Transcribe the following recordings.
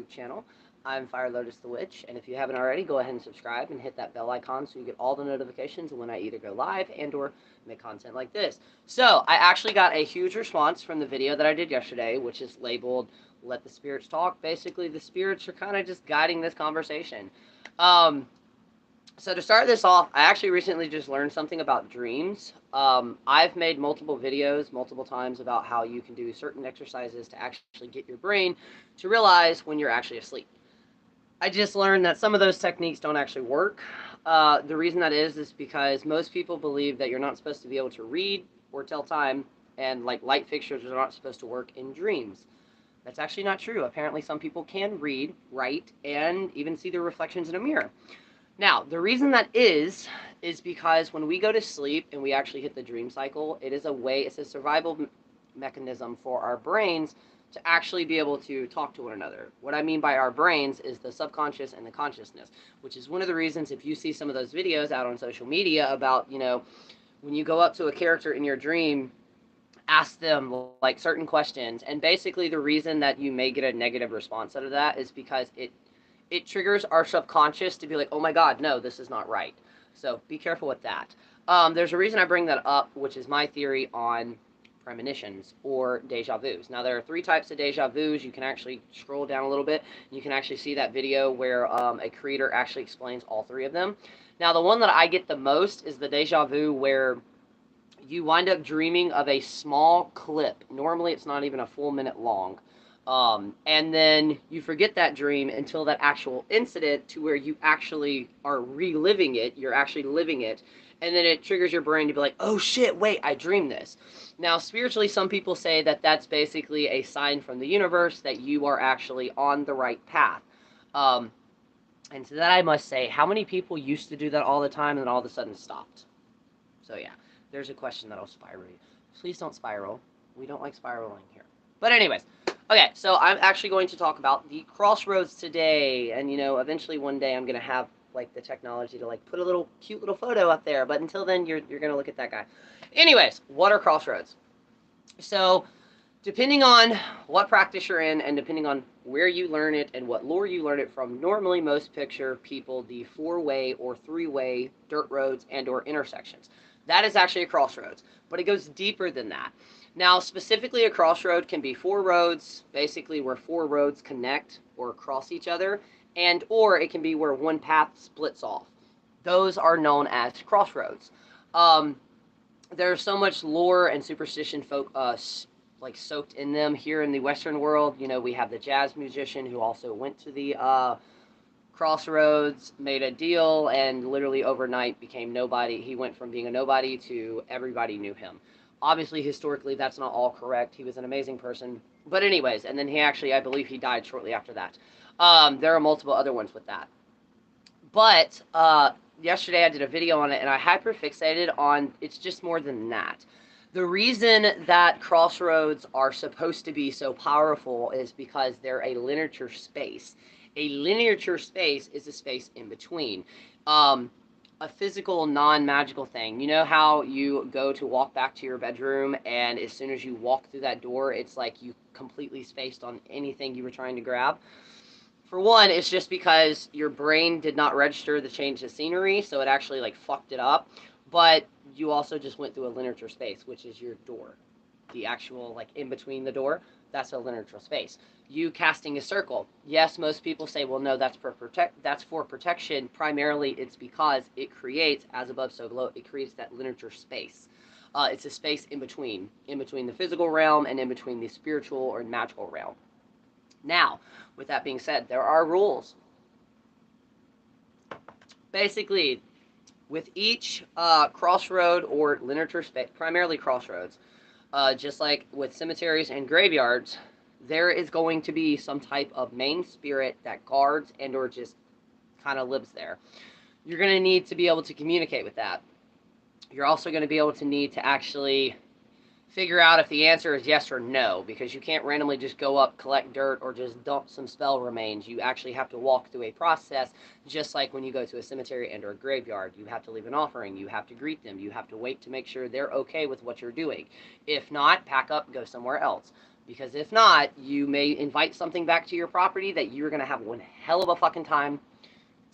YouTube channel. I'm Fire Lotus the Witch, and if you haven't already, go ahead and subscribe and hit that bell icon so you get all the notifications when I either go live and or make content like this. So, I actually got a huge response from the video that I did yesterday, which is labeled Let the Spirits Talk. Basically, the spirits are kind of just guiding this conversation. So to start this off, I actually recently just learned something about dreams. I've made multiple videos multiple times about how you can do certain exercises to actually get your brain to realize when you're actually asleep. I just learned that some of those techniques don't actually work. The reason that is because most people believe that you're not supposed to be able to read or tell time, and like light fixtures are not supposed to work in dreams. That's actually not true. Apparently, some people can read, write, and even see their reflections in a mirror. Now, the reason that is because when we go to sleep and we actually hit the dream cycle, it's a survival mechanism for our brains to actually be able to talk to one another. What I mean by our brains is the subconscious and the consciousness, which is one of the reasons if you see some of those videos out on social media about, when you go up to a character in your dream, ask them like certain questions, and basically the reason that you may get a negative response out of that is because it triggers our subconscious to be like, oh my God, no, this is not right. So be careful with that. There's a reason I bring that up, which is my theory on premonitions or deja vus. Now, there are three types of deja vus. You can actually scroll down a little bit. You can actually see that video where a creator actually explains all three of them. Now, the one that I get the most is the deja vu where you wind up dreaming of a small clip. Normally, it's not even a full minute long. And then you forget that dream until that actual incident to where you actually are reliving it. You're actually living it. And then it triggers your brain to be like, oh shit, wait, I dreamed this. Now, spiritually, some people say that that's basically a sign from the universe that you are actually on the right path. And to that I must say, how many people used to do that all the time and then all of a sudden stopped? So yeah, there's a question that'll spiral you. Please don't spiral. We don't like spiraling here. But anyways, okay, so I'm actually going to talk about the Crossroads today, and eventually one day I'm gonna have like the technology to like put a little cute little photo up there. But until then, you're gonna look at that guy. Anyways, what are Crossroads? So, depending on what practice you're in, and depending on where you learn it and what lore you learn it from, normally most picture people the four-way or three-way dirt roads and or intersections. That is actually a crossroads, but it goes deeper than that. Now, specifically, a crossroad can be four roads, basically where four roads connect or cross each other, and or it can be where one path splits off. Those are known as crossroads. There's so much lore and superstition like soaked in them here in the Western world. We have the jazz musician who also went to the Crossroads, made a deal, and literally overnight became nobody. He went from being a nobody to everybody knew him. Obviously, historically, that's not all correct. He was an amazing person. But anyways, and then he actually, I believe he died shortly after that. There are multiple other ones with that. But yesterday I did a video on it, and I hyperfixated on it's just more than that. The reason that crossroads are supposed to be so powerful is because they're a linear space. A linear space is a space in between. A physical, non-magical thing. You know how you go to walk back to your bedroom, and as soon as you walk through that door, it's like you completely spaced on anything you were trying to grab? For one, it's just because your brain did not register the change of scenery, so it actually like fucked it up. But you also just went through a linear space, which is your door. The actual like in between the door, that's a linear space. You casting a circle. Yes, most people say, well, no, that's for protection. Primarily, it's because it creates, as above, so below, it creates that linear space. It's a space in between the physical realm and in between the spiritual or magical realm. Now, with that being said, there are rules. Basically, with each crossroad or linear space, primarily crossroads, just like with cemeteries and graveyards, there is going to be some type of main spirit that guards and or just kind of lives there. You're going to need to be able to communicate with that. You're also going to be able to need to actually figure out if the answer is yes or no, because you can't randomly just go up, collect dirt, or just dump some spell remains. You actually have to walk through a process, just like when you go to a cemetery and or a graveyard. You have to leave an offering. You have to greet them. You have to wait to make sure they're okay with what you're doing. If not, pack up, go somewhere else. Because if not, you may invite something back to your property that you're going to have one hell of a fucking time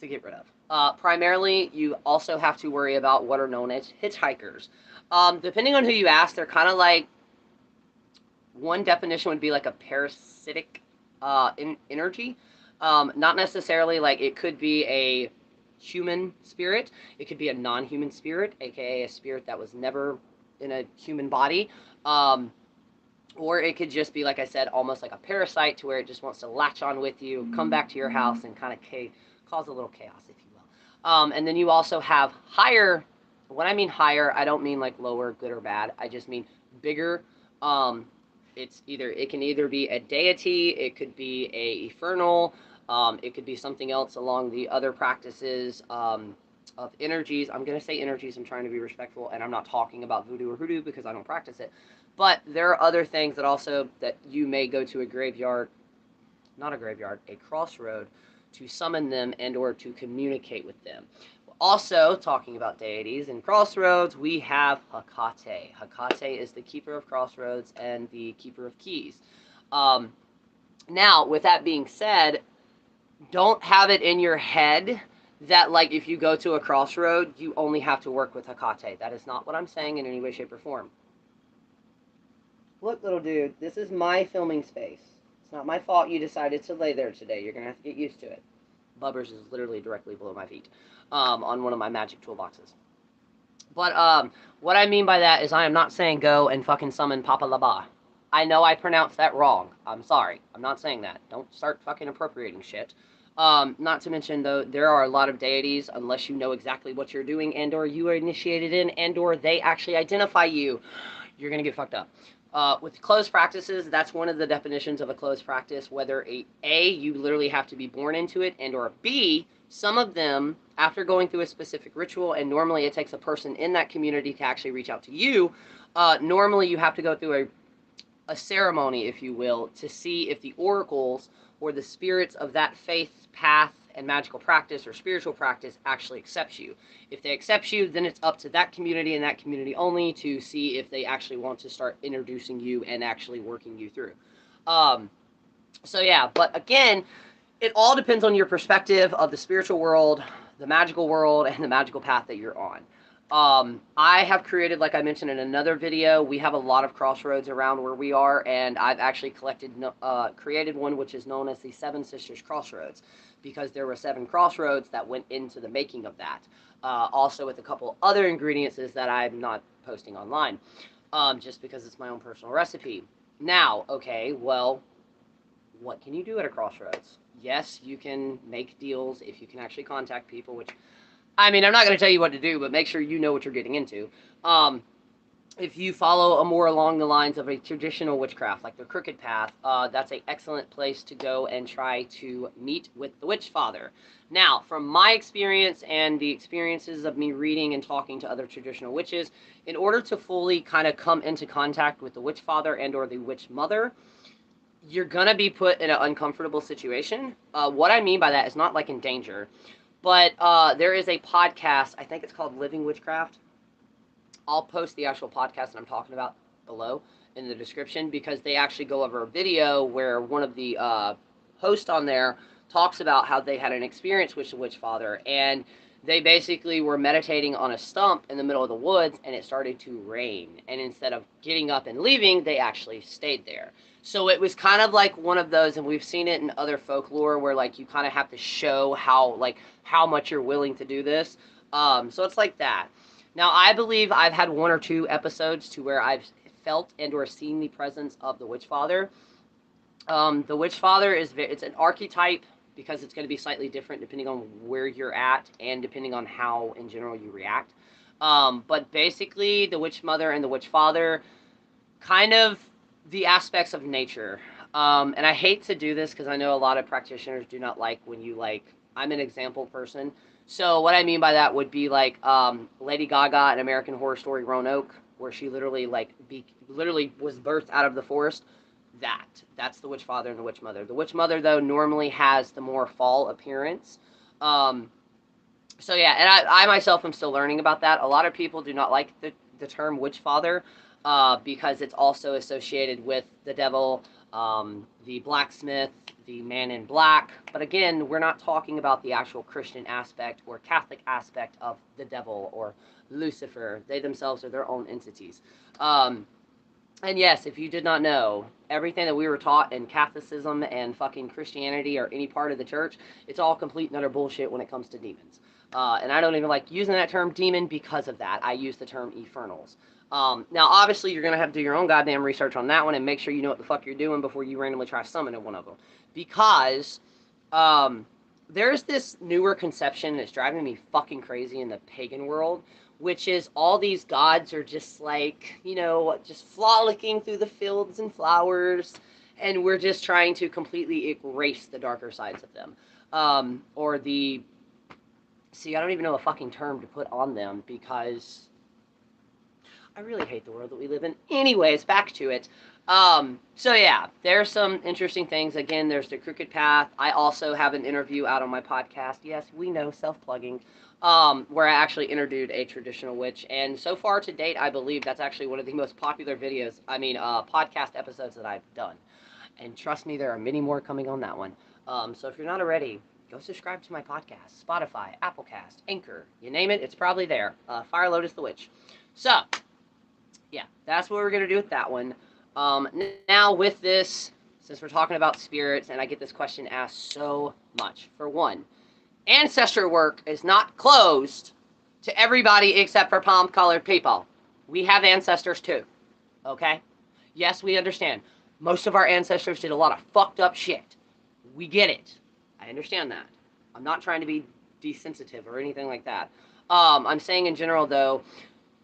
to get rid of. Primarily, you also have to worry about what are known as hitchhikers. Depending on who you ask, they're kind of like, one definition would be like a parasitic energy. Not necessarily like, it could be a human spirit. It could be a non-human spirit, aka a spirit that was never in a human body. Or it could just be, like I said, almost like a parasite, to where it just wants to latch on with you, come back to your house, and kind of cause a little chaos, if you will. And then you also have higher. When I mean higher, I don't mean like lower, good or bad. I just mean bigger. It can either be a deity, it could be a infernal, it could be something else along the other practices of energies. I'm going to say energies, I'm trying to be respectful, and I'm not talking about voodoo or hoodoo because I don't practice it. But there are other things that you may go to a graveyard, not a graveyard, a crossroad, to summon them and or to communicate with them. Also, talking about deities in Crossroads, we have Hecate. Hecate is the keeper of Crossroads and the keeper of keys. Now, with that being said, don't have it in your head that, like, if you go to a crossroad, you only have to work with Hecate. That is not what I'm saying in any way, shape, or form. Look, little dude, this is my filming space. It's not my fault you decided to lay there today. You're going to have to get used to it. Bubbers is literally directly below my feet on one of my magic toolboxes. But what I mean by that is I am not saying go and fucking summon Papa Laba. I know I pronounced that wrong. I'm sorry. I'm not saying that. Don't start fucking appropriating shit. Not to mention, though, there are a lot of deities, unless you know exactly what you're doing and or you are initiated in and or they actually identify you, you're going to get fucked up. With closed practices, that's one of the definitions of a closed practice, whether you literally have to be born into it, and or B, some of them, after going through a specific ritual, and normally it takes a person in that community to actually reach out to you, normally you have to go through a ceremony, if you will, to see if the oracles or the spirits of that faith path and magical practice or spiritual practice actually accepts you. If they accept you, then it's up to that community and that community only to see if they actually want to start introducing you and actually working you through. So yeah, but again, it all depends on your perspective of the spiritual world, the magical world, and the magical path that you're on. I have created, like I mentioned in another video, we have a lot of crossroads around where we are, and I've actually created one which is known as the Seven Sisters Crossroads, because there were 7 crossroads that went into the making of that. Also with a couple other ingredients that I'm not posting online, just because it's my own personal recipe. Now, okay, well, what can you do at a crossroads? Yes, you can make deals if you can actually contact people, which, I mean, I'm not going to tell you what to do, but make sure you know what you're getting into. If you follow more along the lines of a traditional witchcraft, like the Crooked Path, that's an excellent place to go and try to meet with the Witch Father. Now, from my experience and the experiences of me reading and talking to other traditional witches, in order to fully kind of come into contact with the Witch Father and or the Witch Mother, you're going to be put in an uncomfortable situation. What I mean by that is not like in danger, but there is a podcast, I think it's called Living Witchcraft. I'll post the actual podcast that I'm talking about below in the description, because they actually go over a video where one of the hosts on there talks about how they had an experience with the Witch Father, and they basically were meditating on a stump in the middle of the woods, and it started to rain, and instead of getting up and leaving, they actually stayed there. So it was kind of like one of those, and we've seen it in other folklore, where like you kind of have to show how much you're willing to do this. So it's like that. Now, I believe I've had 1 or 2 episodes to where I've felt and or seen the presence of the Witch Father. The Witch Father it's an archetype, because it's going to be slightly different depending on where you're at and depending on how in general you react. But basically, the Witch Mother and the Witch Father, kind of the aspects of nature. And I hate to do this because I know a lot of practitioners do not like when you I'm an example person. So what I mean by that would be like Lady Gaga in American Horror Story Roanoke, where she literally literally was birthed out of the forest. That's the Witch Father and the Witch Mother. The Witch Mother, though, normally has the more fall appearance. So yeah, and I myself am still learning about that. A lot of people do not like the term Witch Father. because it's also associated with the devil, the blacksmith, the man in black. But again, we're not talking about the actual Christian aspect or Catholic aspect of the devil or Lucifer. They themselves are their own entities. And yes, if you did not know, everything that we were taught in Catholicism and fucking Christianity or any part of the church, it's all complete and utter bullshit when it comes to demons. And I don't even like using that term demon because of that. I use the term infernals. Now, obviously, you're going to have to do your own goddamn research on that one and make sure you know what the fuck you're doing before you randomly try summoning one of them. Because there's this newer conception that's driving me fucking crazy in the pagan world, which is all these gods are just like, you know, just frolicking through the fields and flowers, and we're just trying to completely erase the darker sides of them. Or the... See, I don't even know a fucking term to put on them, because I really hate the world that we live in. Anyways, back to it. So yeah, there's some interesting things. Again, there's the crooked path. I also have an interview out on my podcast. Yes, we know, self-plugging. Where I actually interviewed a traditional witch, and so far to date, I believe that's actually one of the most popular podcast episodes that I've done. And trust me, there are many more coming on that one. So if you're not already, go subscribe to my podcast, Spotify, Applecast, Anchor, you name it, it's probably there. Fire Lotus the Witch. So, yeah, that's what we're going to do with that one. Now with this, since we're talking about spirits, and I get this question asked so much, for one, ancestor work is not closed to everybody except for palm-colored people. We have ancestors too, okay? Yes, we understand. Most of our ancestors did a lot of fucked up shit. We get it. I understand that. I'm not trying to be desensitive or anything like that. I'm saying in general, though,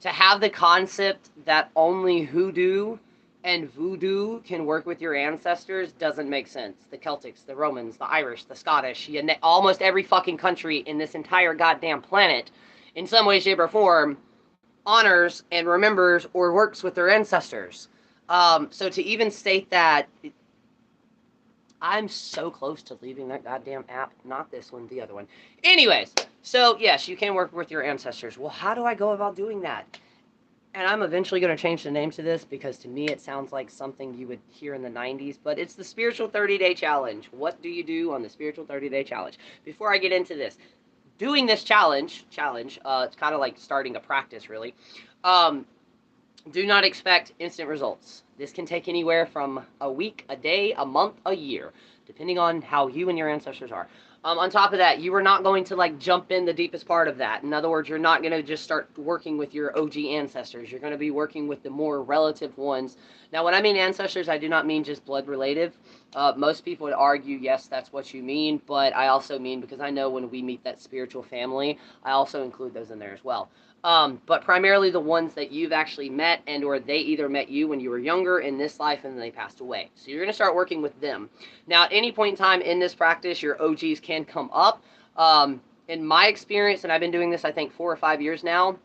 to have the concept that only hoodoo and voodoo can work with your ancestors doesn't make sense. The Celtics, the Romans, the Irish, the Scottish, almost every fucking country in this entire goddamn planet, in some way, shape, or form, honors and remembers or works with their ancestors. So to even state that, I'm so close to leaving that goddamn app. Not this one, the other one. Anyways, so yes, you can work with your ancestors. Well, how do I go about doing that? And I'm eventually going to change the name to this, because to me it sounds like something you would hear in the 90s, but it's the Spiritual 30-Day Challenge. What do you do on the Spiritual 30-Day Challenge? Before I get into this, doing this challenge, it's kind of like starting a practice, really. Do not expect instant results. This can take anywhere from a week, a day, a month, a year, depending on how you and your ancestors are. On top of that, you are not going to jump in the deepest part of that. In other words, you're not going to just start working with your OG ancestors. You're going to be working with the more relative ones. Now, when I mean ancestors, I do not mean just blood relative. Most people would argue, yes, that's what you mean, but I also mean, because I know when we meet that spiritual family, I also include those in there as well. But primarily the ones that you've actually met, and or they either met you when you were younger in this life and then they passed away. So you're going to start working with them. Now, at any point in time in this practice, your OGs can come up. In my experience, and I've been doing this, I think, 4 or 5 years now,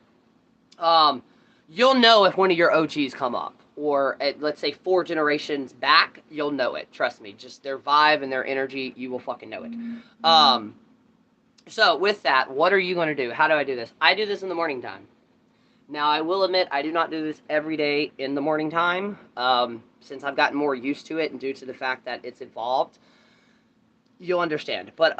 you'll know if one of your OGs come up. Or, let's say, 4 generations back, you'll know it. Trust me. Just their vibe and their energy, you will fucking know it. So, with that, what are you going to do? How do I do this? I do this in the morning time. Now, I will admit, I do not do this every day in the morning time, since I've gotten more used to it and due to the fact that it's evolved. You'll understand. But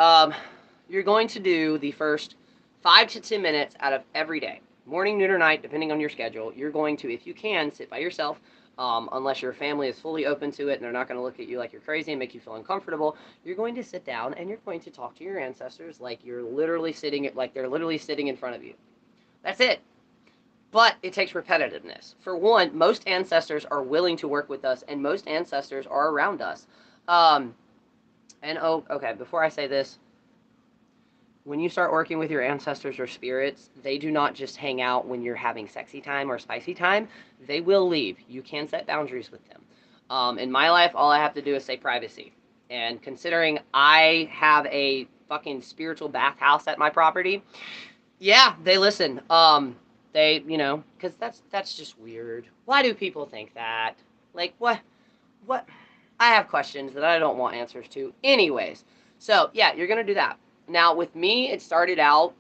you're going to do the first 5 to 10 minutes out of every day. Morning, noon, or night, depending on your schedule. You're going to, if you can, sit by yourself. Unless your family is fully open to it and they're not going to look at you like you're crazy and make you feel uncomfortable, you're going to sit down and you're going to talk to your ancestors like they're literally sitting in front of you. That's it. But it takes repetitiveness. For one, most ancestors are willing to work with us, and most ancestors are around us. Okay, before I say this, when you start working with your ancestors or spirits, they do not just hang out when you're having sexy time or spicy time. They will leave. You can set boundaries with them. In my life, all I have to do is say privacy. And considering I have a fucking spiritual bathhouse at my property, yeah, they listen. They, because that's just weird. Why do people think that? Like, what? I have questions that I don't want answers to. Anyways, so, yeah, you're going to do that. Now, with me, it started out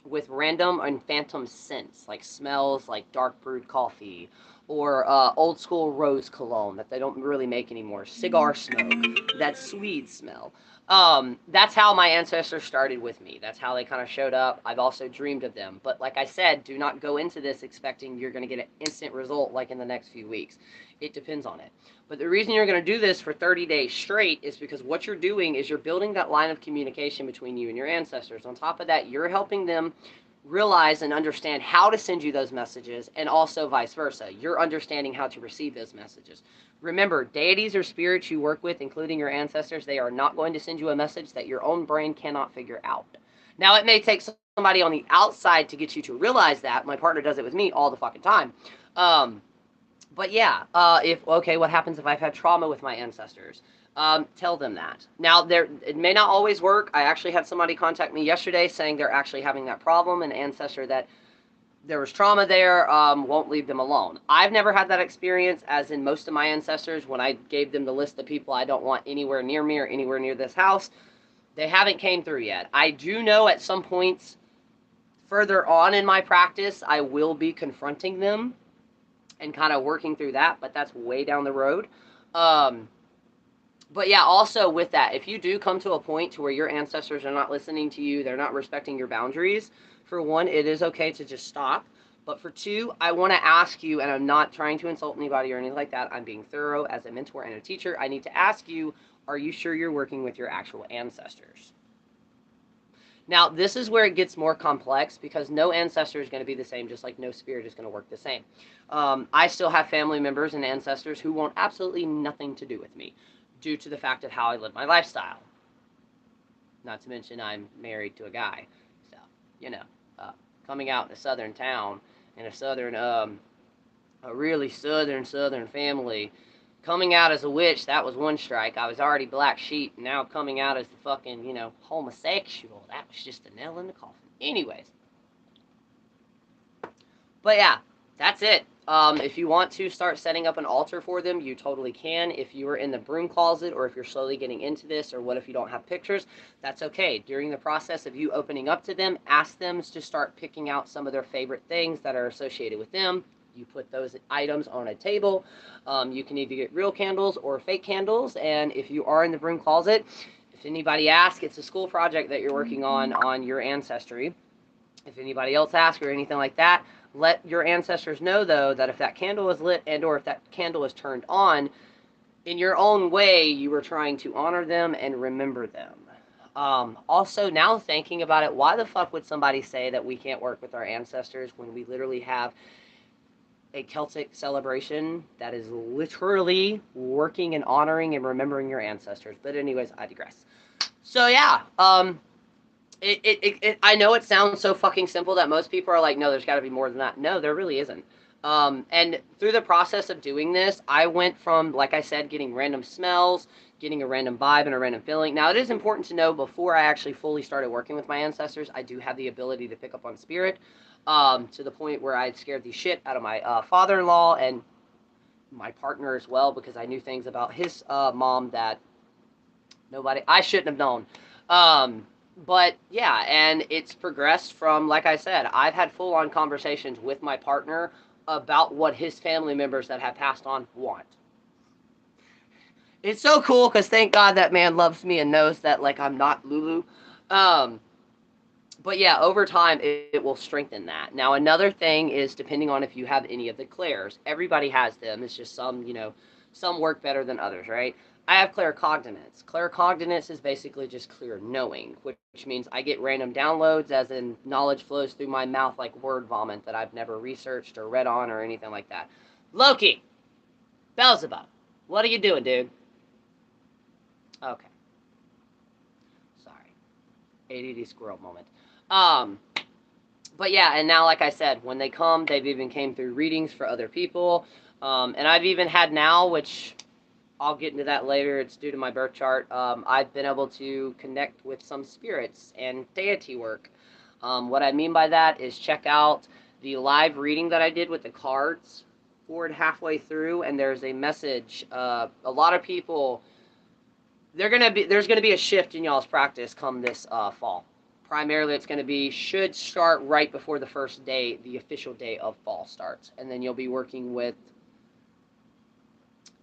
with random and phantom scents, like smells like dark brewed coffee, or old school rose cologne that they don't really make anymore, cigar smoke, that sweet smell. That's how my ancestors started with me. That's how they kind of showed up. I've also dreamed of them. But like I said, do not go into this expecting you're going to get an instant result like in the next few weeks. It depends on it. But the reason you're going to do this for 30 days straight is because what you're doing is you're building that line of communication between you and your ancestors. On top of that, you're helping them realize and understand how to send you those messages, and also vice versa. You're understanding how to receive those messages. Remember, deities or spirits you work with, including your ancestors, they are not going to send you a message that your own brain cannot figure out. Now, it may take somebody on the outside to get you to realize that. My partner does it with me all the fucking time. But yeah, if okay, what happens if I've had trauma with my ancestors? Tell them that. Now, it may not always work. I actually had somebody contact me yesterday saying they're actually having that problem. An ancestor that there was trauma there won't leave them alone. I've never had that experience, as in most of my ancestors, when I gave them the list of people I don't want anywhere near me or anywhere near this house, they haven't came through yet. I do know at some points further on in my practice, I will be confronting them and kind of working through that, but that's way down the road. But yeah, also with that, if you do come to a point to where your ancestors are not listening to you, they're not respecting your boundaries, for one, it is okay to just stop. But for two, I want to ask you, and I'm not trying to insult anybody or anything like that, I'm being thorough as a mentor and a teacher. I need to ask you, are you sure you're working with your actual ancestors? Now, this is where it gets more complex because no ancestor is going to be the same, just like no spirit is going to work the same. I still have family members and ancestors who want absolutely nothing to do with me due to the fact of how I live my lifestyle. Not to mention I'm married to a guy. So, you know, coming out in a southern town, in a southern, a really southern family, coming out as a witch, that was one strike. I was already black sheep. Now coming out as the fucking, homosexual, that was just a nail in the coffin. Anyways. But yeah, that's it. If you want to start setting up an altar for them, you totally can. If you are in the broom closet, or if you're slowly getting into this, or what if you don't have pictures, that's okay. During the process of you opening up to them, ask them to start picking out some of their favorite things that are associated with them. You put those items on a table. You can either get real candles or fake candles. And if you are in the broom closet, if anybody asks, it's a school project that you're working on your ancestry. If anybody else asks or anything like that, let your ancestors know, though, that if that candle is lit and or if that candle is turned on, in your own way, you are trying to honor them and remember them. Also, now thinking about it, why the fuck would somebody say that we can't work with our ancestors when we literally have a Celtic celebration that is literally working and honoring and remembering your ancestors? But anyways, I digress. So yeah, I know it sounds so fucking simple that most people are like, no, there's got to be more than that. No, there really isn't. And through the process of doing this, I went from, like I said, getting random smells, getting a random vibe and a random feeling. Now, it is important to know, before I actually fully started working with my ancestors, I do have the ability to pick up on spirit, to the point where I scared the shit out of my father-in-law and my partner as well, because I knew things about his mom that I shouldn't have known. But yeah, and it's progressed from, like I said, I've had full-on conversations with my partner about what his family members that have passed on want. It's so cool because thank God that man loves me and knows that, like, I'm not Lulu. Um, but yeah, over time, it will strengthen that. Now, another thing is, depending on if you have any of the clairs, everybody has them. It's just some work better than others, right? I have claircognizance. Claircognizance is basically just clear knowing, which means I get random downloads, as in knowledge flows through my mouth like word vomit that I've never researched or read on or anything like that. Loki! Beelzebub! What are you doing, dude? Okay. Sorry. ADD squirrel moment. But yeah, and now, like I said, when they come, they've even came through readings for other people. And I've even had now, which I'll get into that later, it's due to my birth chart, I've been able to connect with some spirits and deity work. What I mean by that is, check out the live reading that I did with the cards forward halfway through, and there's a message. A lot of people, there's gonna be a shift in y'all's practice come this fall. Primarily, it's going to be, should start right before the first day, the official day of fall starts. And then you'll be working with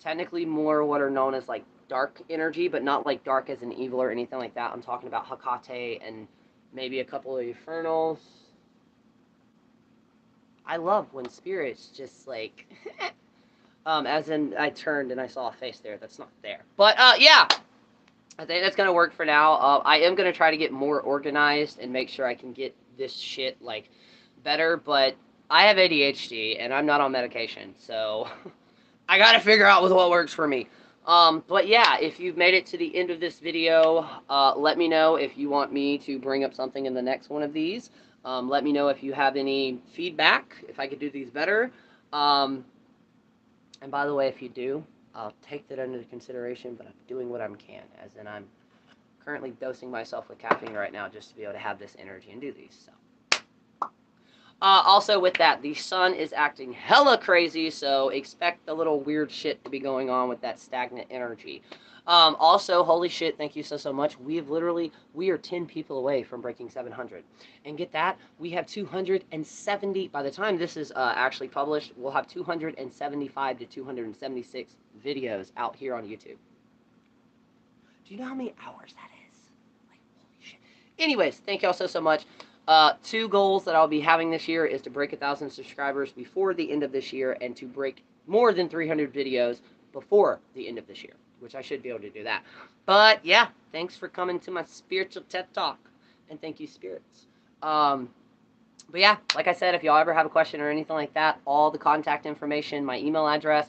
technically more what are known as like dark energy, but not like dark as in evil or anything like that. I'm talking about Hecate and maybe a couple of Infernals. I love when spirits just like, as in I turned and I saw a face there. That's not there. But yeah, I think that's gonna work for now. I am gonna try to get more organized and make sure I can get this shit like better. But I have ADHD and I'm not on medication, so I gotta figure out with what works for me. But yeah, if you've made it to the end of this video, let me know if you want me to bring up something in the next one of these. Let me know if you have any feedback, if I could do these better. And by the way, if you do, I'll take that under consideration, but I'm doing what I can, as in I'm currently dosing myself with caffeine right now just to be able to have this energy and do these. So. Also, with that, the sun is acting hella crazy, so expect a little weird shit to be going on with that stagnant energy. Also, holy shit, thank you so much. We are 10 people away from breaking 700. And get that, we have 270, by the time this is actually published, we'll have 275 to 276 videos out here on YouTube. Do you know how many hours that is? Like, holy shit. Anyways, thank y'all so much. 2 goals that I'll be having this year is to break 1,000 subscribers before the end of this year and to break more than 300 videos before the end of this year, which I should be able to do that. But yeah, thanks for coming to my spiritual TED Talk, and thank you, spirits. But yeah, like I said, if y'all ever have a question or anything like that, all the contact information, my email address,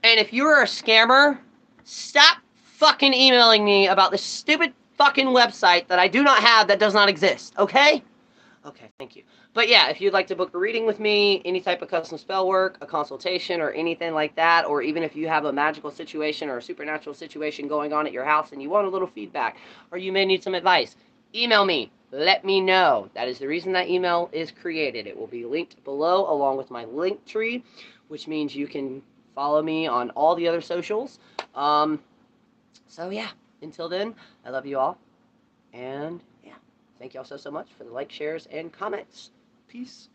and if you're a scammer, stop fucking emailing me about this stupid fucking website that I do not have that does not exist, okay? Okay, thank you. But yeah, if you'd like to book a reading with me, any type of custom spell work, a consultation, or anything like that, or even if you have a magical situation or a supernatural situation going on at your house and you want a little feedback, or you may need some advice, email me. Let me know. That is the reason that email is created. It will be linked below along with my link tree, which means you can follow me on all the other socials. So yeah, until then, I love you all, and yeah. Thank y'all so much for the likes, shares, and comments. Peace.